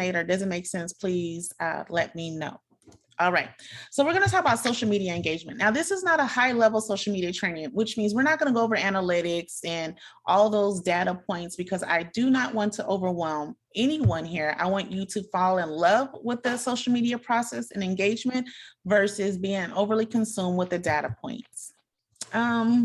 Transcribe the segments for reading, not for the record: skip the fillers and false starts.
or doesn't make sense, please let me know. All right, so we're going to talk about social media engagement. Now, this is not a high level social media training, which means we're not going to go over analytics and all those data points, because I do not want to overwhelm anyone here. I want you to fall in love with the social media process and engagement versus being overly consumed with the data points. I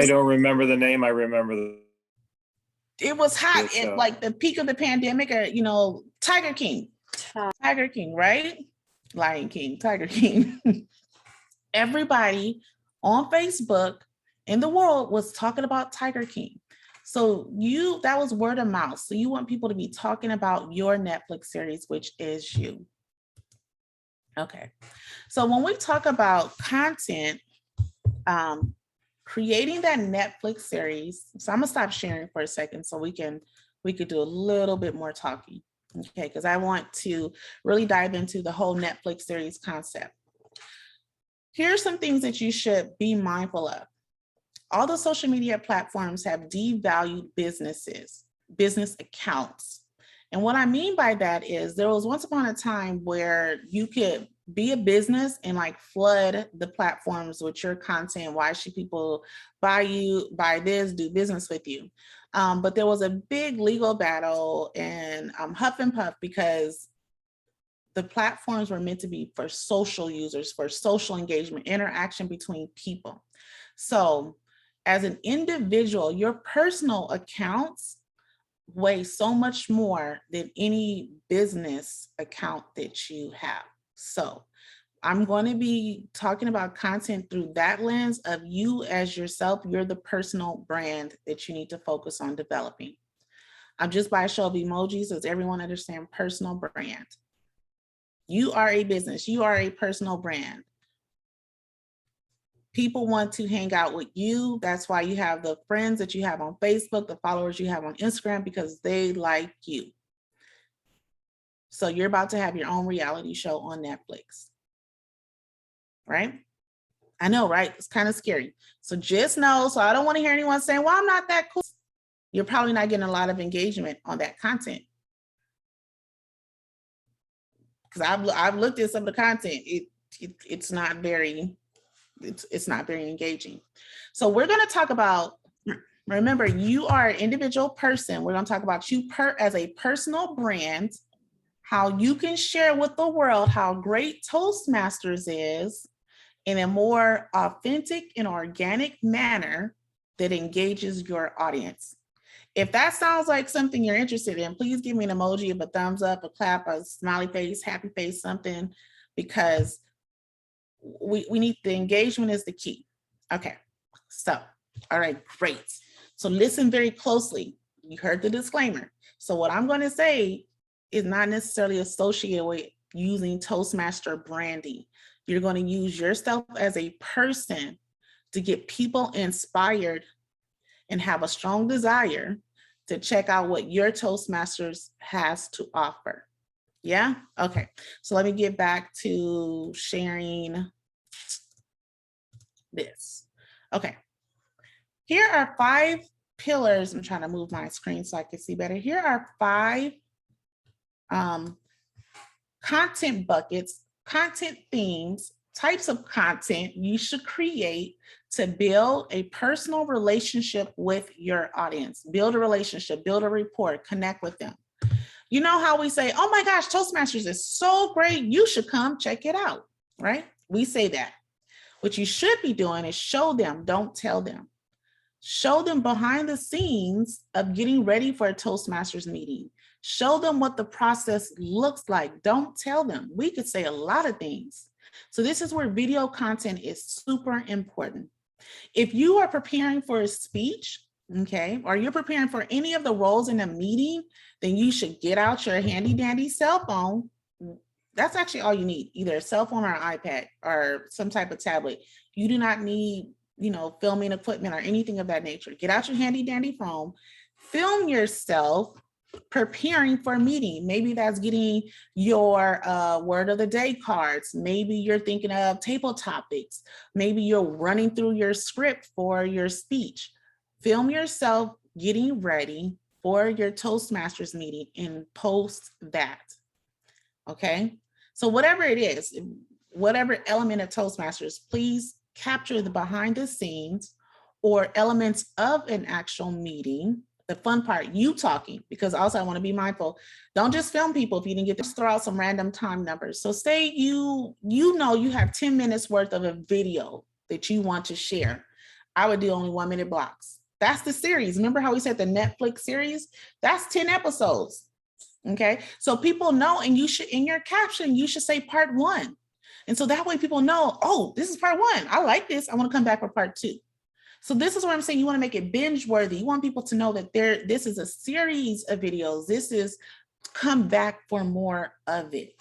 don't remember the name. I remember it was hot at like the peak of the pandemic, or, you know, Tiger King, right? Lion King, Tiger King. Everybody on Facebook in the world was talking about Tiger King. So that was word of mouth. So you want people to be talking about your Netflix series, which is you. Okay. So when we talk about content, creating that Netflix series. So I'm gonna stop sharing for a second so we could do a little bit more talking. Okay, because I want to really dive into the whole Netflix series concept. Here's some things that you should be mindful of. All the social media platforms have devalued business accounts. And what I mean by that is there was once upon a time where you could be a business and like flood the platforms with your content. Why should people buy you, buy this, do business with you? But there was a big legal battle and huff and puff, because the platforms were meant to be for social users, for social engagement, interaction between people. So as an individual, your personal accounts weigh so much more than any business account that you have. So I'm going to be talking about content through that lens of you as yourself. You're the personal brand that you need to focus on developing. I'm just by a show of emojis, does everyone understand personal brand? You are a business, you are a personal brand. People want to hang out with you. That's why you have the friends that you have on Facebook, the followers you have on Instagram, because they like you. So you're about to have your own reality show on Netflix, right? I know, right? It's kind of scary. So just know, so I don't want to hear anyone saying, well, I'm not that cool. You're probably not getting a lot of engagement on that content. Because I've looked at some of the content. It's not very engaging. So we're going to talk about, remember, you are an individual person. We're going to talk about you as a personal brand, how you can share with the world how great Toastmasters is in a more authentic and organic manner that engages your audience. If that sounds like something you're interested in, please give me an emoji of a thumbs up, a clap, a smiley face, happy face, something, because we need, the engagement is the key. Okay, so, all right, great. So listen very closely. You heard the disclaimer. So what I'm going to say is not necessarily associated with using Toastmaster branding. You're going to use yourself as a person to get people inspired and have a strong desire to check out what your Toastmasters has to offer. Yeah? Okay. So let me get back to sharing this. Okay. Here are 5 pillars. I'm trying to move my screen so I can see better. Here are 5 content buckets, content themes, types of content you should create to build a personal relationship with your audience. Build a relationship, build a rapport, connect with them. You know how we say, oh my gosh, Toastmasters is so great, you should come check it out, right? We say that. What you should be doing is show them, don't tell them. Show them behind the scenes of getting ready for a Toastmasters meeting. Show them what the process looks like. Don't tell them. We could say a lot of things. So this is where video content is super important. If you are preparing for a speech, okay, or you're preparing for any of the roles in a meeting, then you should get out your handy dandy cell phone. That's actually all you need, either a cell phone or an iPad or some type of tablet. You do not need, filming equipment or anything of that nature. Get out your handy dandy phone, film yourself preparing for a meeting. Maybe that's getting your word of the day cards. Maybe you're thinking of table topics. Maybe you're running through your script for your speech. Film yourself getting ready for your Toastmasters meeting and post that. Okay. So whatever it is, whatever element of Toastmasters, please capture the behind the scenes or elements of an actual meeting. The fun part, you talking, because also I want to be mindful. Don't just film people if you didn't get to throw out some random time numbers. So say you know you have 10 minutes worth of a video that you want to share. I would do only 1 minute blocks. That's the series. Remember how we said the Netflix series? That's 10 episodes. Okay. So people know, and you should, in your caption, you should say part 1. And so that way people know, oh, this is part 1. I like this. I want to come back for part 2. So this is what I'm saying. You want to make it binge worthy. You want people to know that this is a series of videos. This is come back for more of it.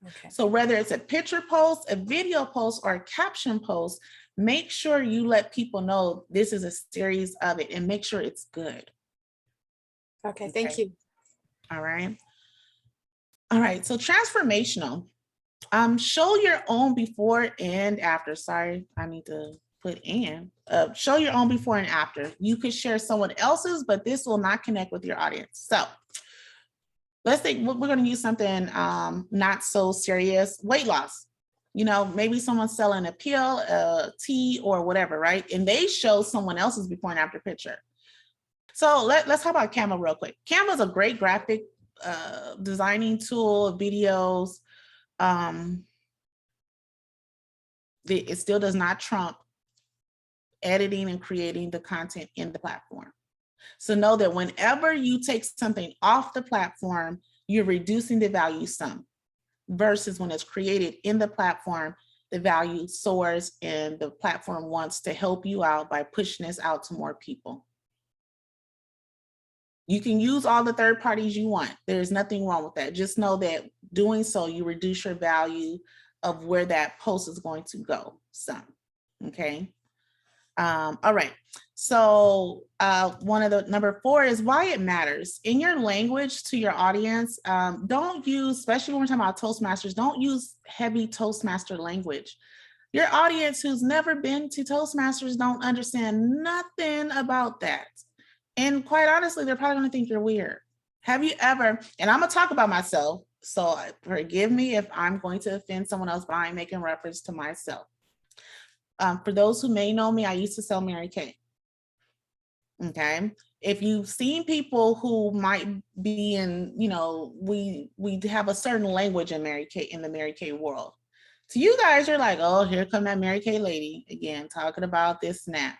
Okay. So whether it's a picture post, a video post, or a caption post, make sure you let people know this is a series of it and make sure it's good. Okay, thank you. All right. All right. So transformational. Show your own before and after. Sorry, I need to put in. Show your own before and after. You could share someone else's, but this will not connect with your audience. So let's think we're going to use something not so serious. Weight loss. You know, maybe someone's selling a pill, a tea, or whatever, right? And they show someone else's before and after picture. So let's talk about Canva real quick. Canva is a great graphic designing tool, videos. It still does not trump editing and creating the content in the platform. So know that whenever you take something off the platform, you're reducing the value some, versus when it's created in the platform, the value soars and the platform wants to help you out by pushing this out to more people. You can use all the third parties you want. There's nothing wrong with that. Just know that doing so, you reduce your value of where that post is going to go some, okay? All right, so one of the number 4 is why it matters. In your language to your audience, don't use, especially when we're talking about Toastmasters, don't use heavy Toastmaster language. Your audience who's never been to Toastmasters don't understand nothing about that. And quite honestly, they're probably gonna think you're weird. Have you ever, and I'm gonna talk about myself, so forgive me if I'm going to offend someone else, but I'm making reference to myself. For those who may know me, I used to sell Mary Kay. Okay. If you've seen people who might be in, you know, we have a certain language in Mary Kay, in the Mary Kay world. So you guys are like, oh, here come that Mary Kay lady again, talking about this snap.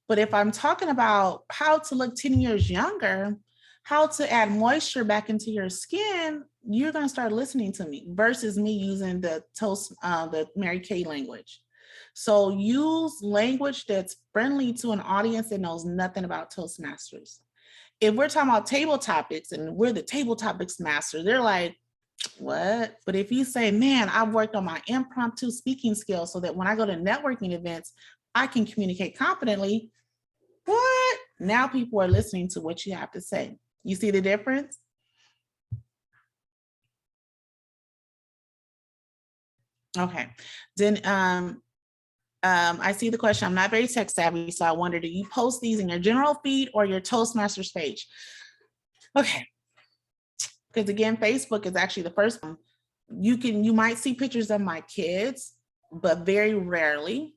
But if I'm talking about how to look 10 years younger, how to add moisture back into your skin, you're going to start listening to me versus me using the Mary Kay language. So use language that's friendly to an audience that knows nothing about Toastmasters. If we're talking about table topics and we're the table topics master, they're like, what? But if you say, man, I've worked on my impromptu speaking skills so that when I go to networking events, I can communicate confidently. What? Now people are listening to what you have to say. You see the difference? Okay. Then I see the question. I'm not very tech savvy, so I wonder, do you post these in your general feed or your Toastmasters page? Okay. Because again, Facebook is actually the first one. You might see pictures of my kids, but very rarely.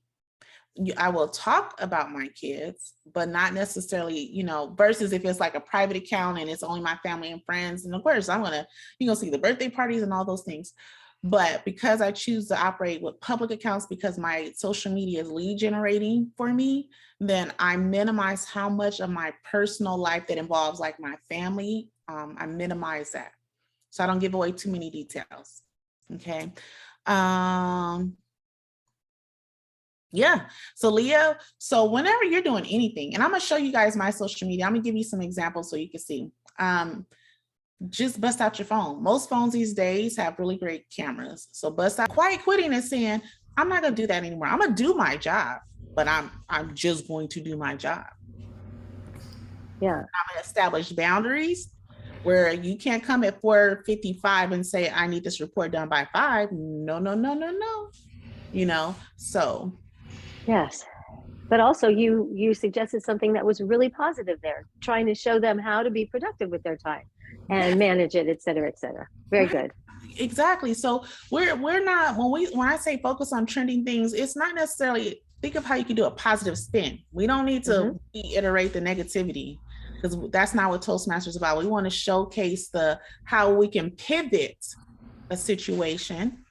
I will talk about my kids, but not necessarily, you know, versus if it's like a private account and it's only my family and friends. And of course, you're gonna see the birthday parties and all those things. But because I choose to operate with public accounts because my social media is lead generating for me, then I minimize how much of my personal life that involves like my family. I minimize that. So I don't give away too many details. Okay. Yeah. So Leo, so whenever you're doing anything, and I'm going to show you guys my social media, I'm going to give you some examples so you can see. Just bust out your phone. Most phones these days have really great cameras. So bust out. Quiet quitting is saying, I'm not going to do that anymore. I'm going to do my job, but I'm just going to do my job. Yeah. I'm going to establish boundaries where you can't come at 4:55 and say, I need this report done by 5. No. You know, so. Yes. But also you suggested something that was really positive there, trying to show them how to be productive with their time and manage it, et cetera, et cetera. Very Right. good. Exactly. So we're not, when I say focus on trending things, it's not necessarily, think of how you can do a positive spin. We don't need to reiterate the negativity, because that's not what Toastmasters is about. We want to showcase how we can pivot a situation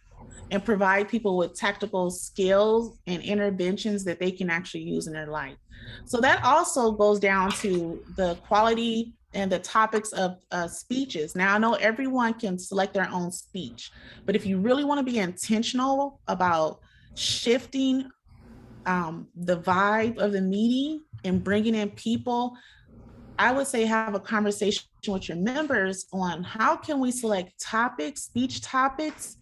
and provide people with tactical skills and interventions that they can actually use in their life. So that also goes down to the quality and the topics of speeches. Now, I know everyone can select their own speech, but if you really want to be intentional about shifting the vibe of the meeting and bringing in people, I would say have a conversation with your members on how can we select topics, speech topics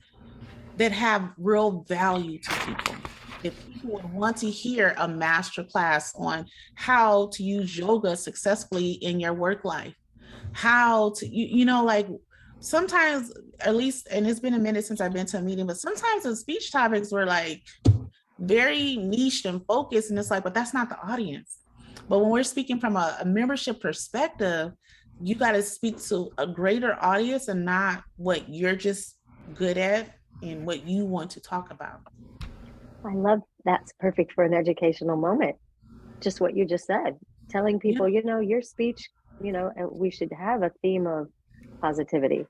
that have real value to people. If people would want to hear a masterclass on how to use yoga successfully in your work life, how to, like sometimes, at least, and it's been a minute since I've been to a meeting, but sometimes the speech topics were like very niche and focused, and it's like, but that's not the audience. But when we're speaking from a membership perspective, you got to speak to a greater audience and not what you're just good at and what you want to talk about. I love that's perfect for an educational moment. Just what you just said, telling people, your speech, and we should have a theme of positivity.